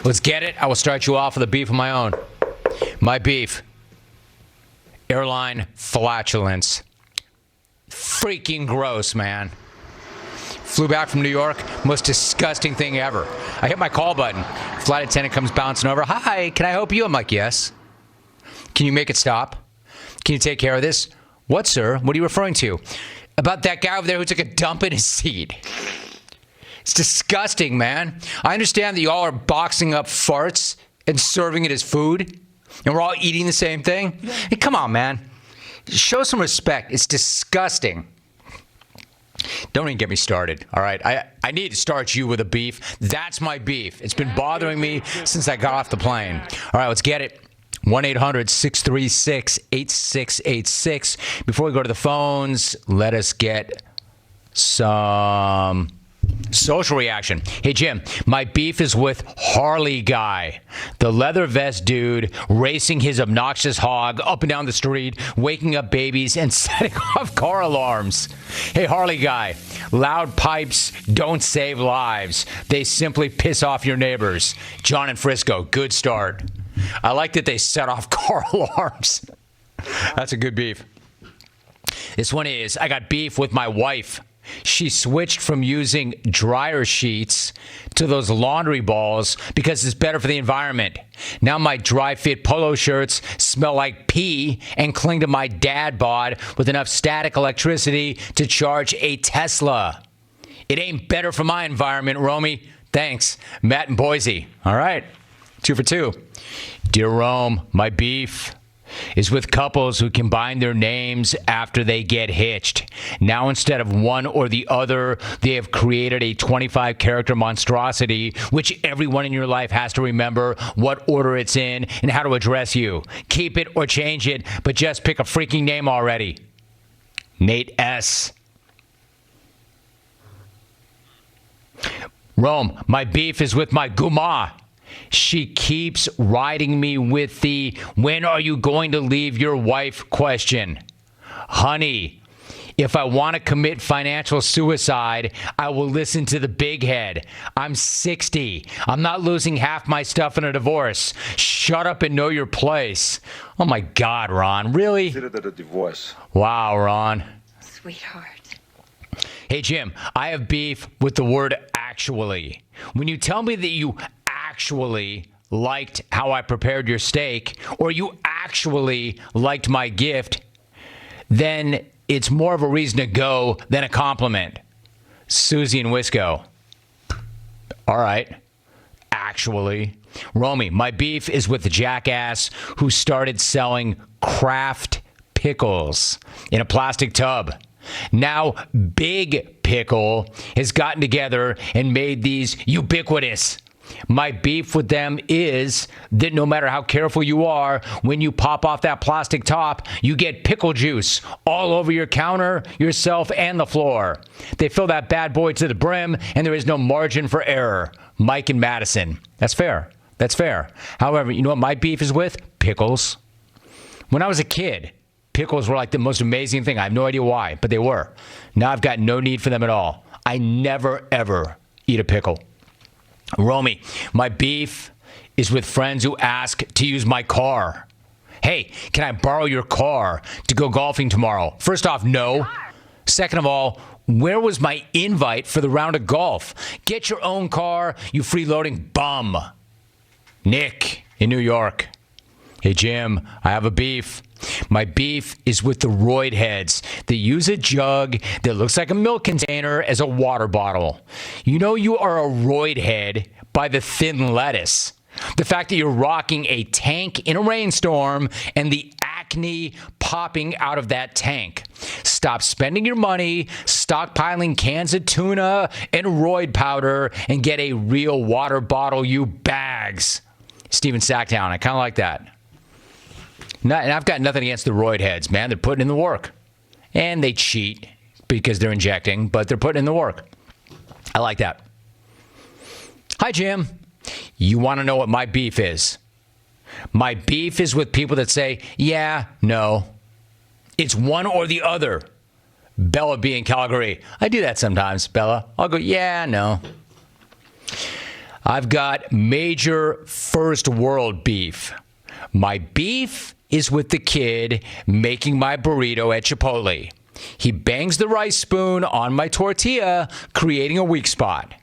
Let's get it. I will start you off with a beef of my own. My beef. Airline flatulence. Freaking gross, man. Flew back from New York. Most disgusting thing ever. I hit my call button. Flight attendant comes bouncing over. Hi, can I help you? I'm like, yes. Can you make it stop? Can you take care of this? What, sir? What are you referring to? About that guy over there who took a dump in his seat. It's disgusting, man. I understand that you all are boxing up farts and serving it as food, and we're all eating the same thing. Hey, come on, man. Show some respect. It's disgusting. Don't even get me started, all right? I need to start you with a beef. That's my beef. It's been bothering me since I got off the plane. All right, let's get it. 1-800-636-8686. Before we go to the phones, let us get some social reaction. Hey, Jim, my beef is with Harley guy, the leather vest dude racing his obnoxious hog up and down the street, waking up babies and setting off car alarms. Hey, Harley guy, loud pipes don't save lives. They simply piss off your neighbors. John in Frisco, good start. I like that they set off car alarms. That's a good beef. This one is, I got beef with my wife. She switched from using dryer sheets to those laundry balls because it's better for the environment. Now my dry fit polo shirts smell like pee and cling to my dad bod with enough static electricity to charge a Tesla. It ain't better for my environment, Romy. Thanks. Matt in Boise. All right. 2 for 2. Dear Rome, my beef is with couples who combine their names after they get hitched. Now, instead of one or the other, they have created a 25-character monstrosity, which everyone in your life has to remember what order it's in and how to address you. Keep it or change it, but just pick a freaking name already. Nate S. Rome, my beef is with my guma. She keeps riding me with the "when are you going to leave your wife" question. Honey, if I want to commit financial suicide, I will listen to the big head. I'm 60. I'm not losing half my stuff in a divorce. Shut up and know your place. Oh my God, Ron, really? Consider that a divorce. Wow, Ron. Sweetheart. Hey, Jim, I have beef with the word actually. When you tell me that you actually liked how I prepared your steak, or you actually liked my gift, then it's more of a reason to go than a compliment. Susie and Wisco. All right. Actually. Romy, my beef is with the jackass who started selling Kraft pickles in a plastic tub. Now, Big Pickle has gotten together and made these ubiquitous. My beef with them is that no matter how careful you are, when you pop off that plastic top, you get pickle juice all over your counter, yourself, and the floor. They fill that bad boy to the brim, and there is no margin for error. Mike and Madison. That's fair. That's fair. However, you know what my beef is with? Pickles. When I was a kid, pickles were like the most amazing thing. I have no idea why, but they were. Now I've got no need for them at all. I never, ever eat a pickle. Romy, my beef is with friends who ask to use my car. Hey, can I borrow your car to go golfing tomorrow? First off, no. Second of all, where was my invite for the round of golf? Get your own car, you freeloading bum. Nick in New York. Hey, Jim, I have a beef. My beef is with the roid heads that use a jug that looks like a milk container as a water bottle. You know you are a roid head by the thin lettuce. The fact that you're rocking a tank in a rainstorm and the acne popping out of that tank. Stop spending your money, stockpiling cans of tuna and roid powder, and get a real water bottle, you bags. Stephen Sac-Town, I kind of like that. And I've got nothing against the roid heads, man. They're putting in the work. And they cheat because they're injecting, but they're putting in the work. I like that. Hi, Jim. You want to know what my beef is? My beef is with people that say, yeah, no. It's one or the other. Bella B in Calgary. I do that sometimes, Bella. I'll go, yeah, no. I've got major first world beef. My beef is with the kid making my burrito at Chipotle. He bangs the rice spoon on my tortilla, creating a weak spot.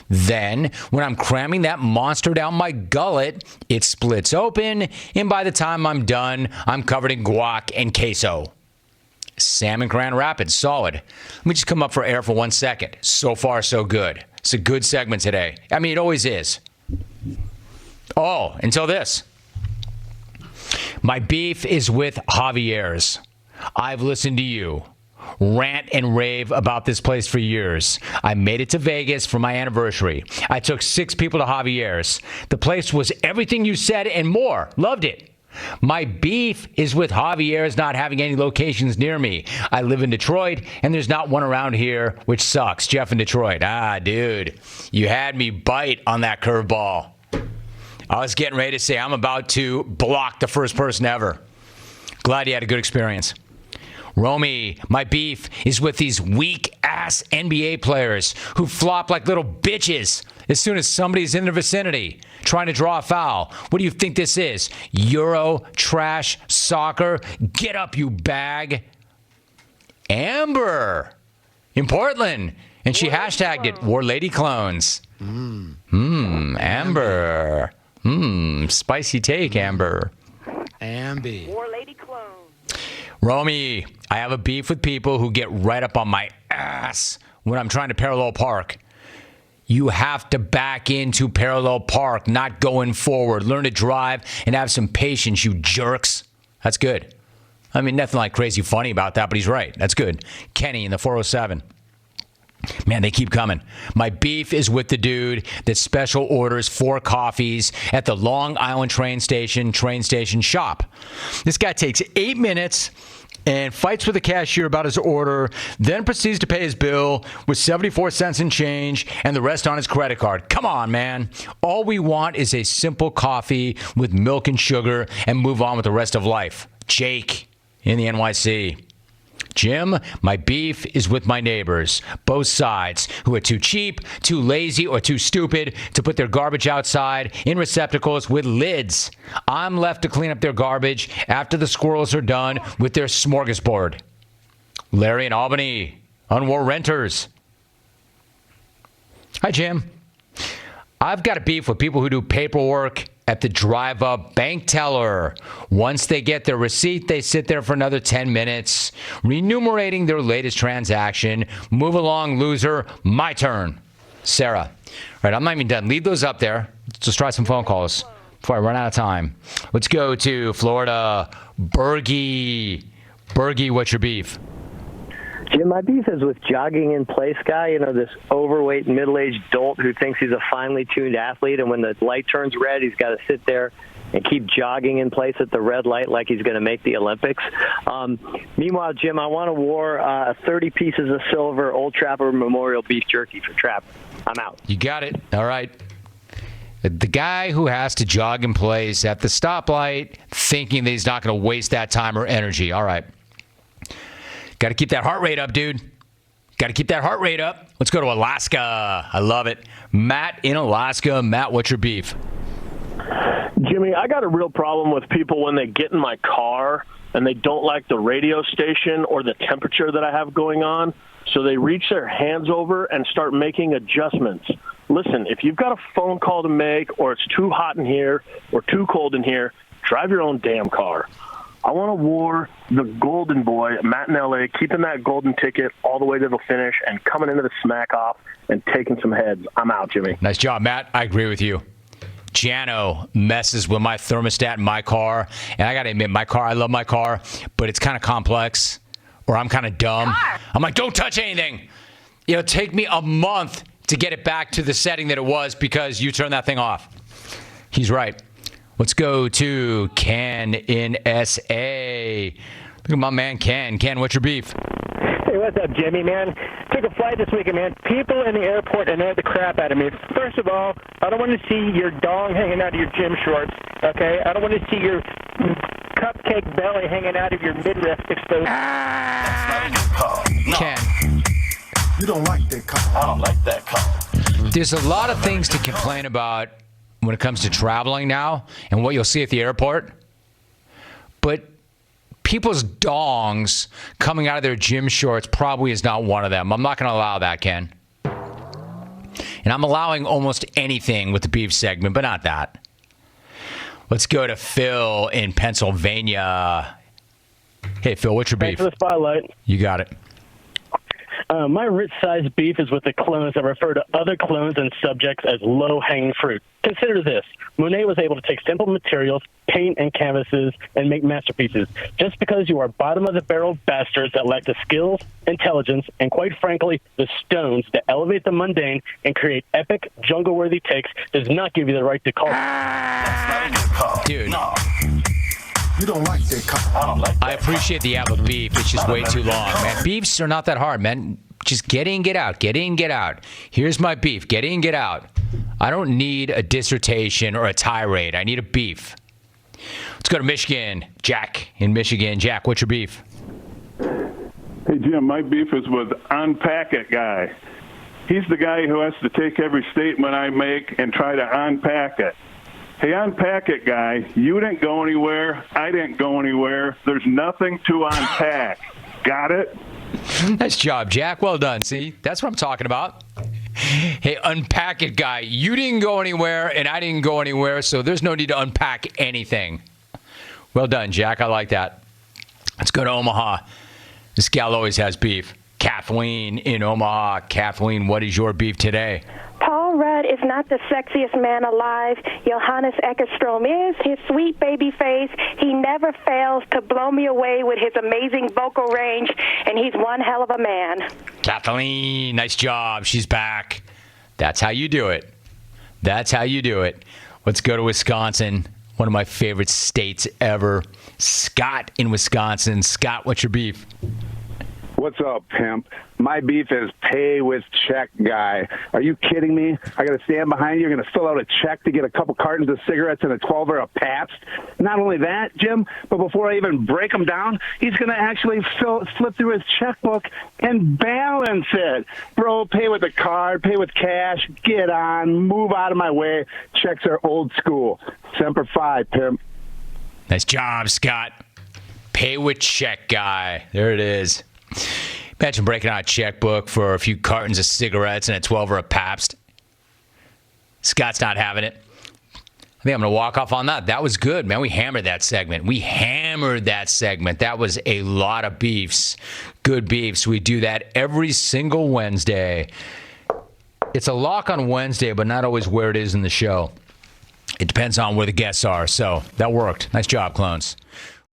Then, when I'm cramming that monster down my gullet, it splits open, and by the time I'm done, I'm covered in guac and queso. Sam in Grand Rapids, solid. Let me just come up for air for 1 second. So far, so good. It's a good segment today. I mean, it always is. Oh, until this. My beef is with Javier's. I've listened to you rant and rave about this place for years. I made it to Vegas for my anniversary. I took 6 people to Javier's. The place was everything you said and more. Loved it. My beef is with Javier's not having any locations near me. I live in Detroit, and there's not one around here, which sucks. Jeff in Detroit. Dude, you had me bite on that curveball. I was getting ready to say I'm about to block the first person ever. Glad you had a good experience. Romy, my beef is with these weak-ass NBA players who flop like little bitches as soon as somebody's in their vicinity trying to draw a foul. What do you think this is? Euro trash soccer? Get up, you bag. Amber in Portland, and she hashtagged it, War Lady Clones. Amber. Spicy take, Amber. Amby. War Lady Clone. Romy, I have a beef with people who get right up on my ass when I'm trying to parallel park. You have to back into parallel park, not going forward. Learn to drive and have some patience, you jerks. That's good. I mean, nothing like crazy funny about that, but he's right. That's good. Kenny in the 407. Man, they keep coming. My beef is with the dude that special orders 4 coffees at the Long Island train station shop. This guy takes 8 minutes and fights with the cashier about his order, then proceeds to pay his bill with 74 cents in change and the rest on his credit card. Come on, man. All we want is a simple coffee with milk and sugar and move on with the rest of life. Jake in the NYC. Jim, my beef is with my neighbors, both sides, who are too cheap, too lazy, or too stupid to put their garbage outside in receptacles with lids. I'm left to clean up their garbage after the squirrels are done with their smorgasbord. Larry in Albany, Unwar Renters. Hi, Jim. I've got a beef with people who do paperwork at the drive-up bank teller. Once they get their receipt, they sit there for another 10 minutes, renumerating their latest transaction. Move along, loser. My turn. Sarah. All right, I'm not even done. Leave those up there. Let's try some phone calls before I run out of time. Let's go to Florida. Burgy. Burgy, what's your beef? Jim, my beef is with jogging in place guy, this overweight middle-aged dolt who thinks he's a finely tuned athlete, and when the light turns red, he's got to sit there and keep jogging in place at the red light like he's going to make the Olympics. Meanwhile, Jim, I want to war 30 pieces of silver Old Trapper Memorial beef jerky for Trapper. I'm out. You got it. All right. The guy who has to jog in place at the stoplight thinking that he's not going to waste that time or energy. All right. Got to keep that heart rate up, dude. Got to keep that heart rate up. Let's go to Alaska. I love it. Matt in Alaska. Matt, what's your beef? Jimmy, I got a real problem with people when they get in my car and they don't like the radio station or the temperature that I have going on, so they reach their hands over and start making adjustments. Listen, if you've got a phone call to make or it's too hot in here or too cold in here, drive your own damn car. I want to war the golden boy, Matt in L.A., keeping that golden ticket all the way to the finish and coming into the smack off and taking some heads. I'm out, Jimmy. Nice job, Matt. I agree with you. Jano messes with my thermostat in my car. And I got to admit, I love my car, but it's kind of complex, or I'm kind of dumb. I'm like, don't touch anything. It'll take me a month to get it back to the setting that it was because you turned that thing off. He's right. Let's go to Ken in SA. Look at my man Ken. Ken, what's your beef? Hey, what's up, Jimmy, man? Took a flight this weekend, man. People in the airport annoyed the crap out of me. First of all, I don't want to see your dong hanging out of your gym shorts, okay? I don't want to see your cupcake belly hanging out of your midriff exposed. Ken. You don't like that car. I don't like that car. There's a lot of things to complain about when it comes to traveling now and what you'll see at the airport. But people's dongs coming out of their gym shorts probably is not one of them. I'm not going to allow that, Ken. And I'm allowing almost anything with the beef segment, but not that. Let's go to Phil in Pennsylvania. Hey, Phil, what's your beef? Thanks for the spotlight. You got it. My rich-sized beef is with the clones that refer to other clones and subjects as low-hanging fruit. Consider this. Monet was able to take simple materials, paint and canvases, and make masterpieces. Just because you are bottom-of-the-barrel bastards that lack the skills, intelligence, and quite frankly, the stones to elevate the mundane and create epic, jungle-worthy takes does not give you the right to call Dude. No. You don't like that car. I don't like that. I appreciate the apple beef. It's just way too long, man. Beefs are not that hard, man. Just get in, get out. Get in, get out. Here's my beef. Get in, get out. I don't need a dissertation or a tirade. I need a beef. Let's go to Michigan. Jack in Michigan. Jack, what's your beef? Hey, Jim, my beef is with Unpack It guy. He's the guy who has to take every statement I make and try to unpack it. Hey, Unpack It guy, you didn't go anywhere. I didn't go anywhere. There's nothing to unpack. Got it? Nice job, Jack. Well done. See, that's what I'm talking about. Hey, Unpack It guy, you didn't go anywhere and I didn't go anywhere, so there's no need to unpack anything. Well done, Jack. I like that. Let's go to Omaha. This gal always has beef. Kathleen in Omaha. Kathleen, what is your beef today? Paul Rudd is not the sexiest man alive. Johannes Eckerstrom is. His sweet baby face. He never fails to blow me away with his amazing vocal range, and he's one hell of a man. Kathleen, nice job. She's back. That's how you do it. That's how you do it. Let's go to Wisconsin, one of my favorite states ever. Scott in Wisconsin. Scott, what's your beef? What's up, pimp? My beef is pay with check guy. Are you kidding me? I got to stand behind you. You're going to fill out a check to get a couple cartons of cigarettes and a 12er of Pabst. Not only that, Jim, but before I even break them down, he's going to actually flip through his checkbook and balance it. Bro, pay with a card, pay with cash, get on, move out of my way. Checks are old school. Semper Fi, pimp. Nice job, Scott. Pay with check guy. There it is. Imagine breaking out a checkbook for a few cartons of cigarettes and a 12er of Pabst. Scott's not having it. I think I'm going to walk off on that. That was good, man. We hammered that segment. That was a lot of beefs. Good beefs. We do that every single Wednesday. It's a lock on Wednesday, but not always where it is in the show. It depends on where the guests are. So that worked. Nice job, clones.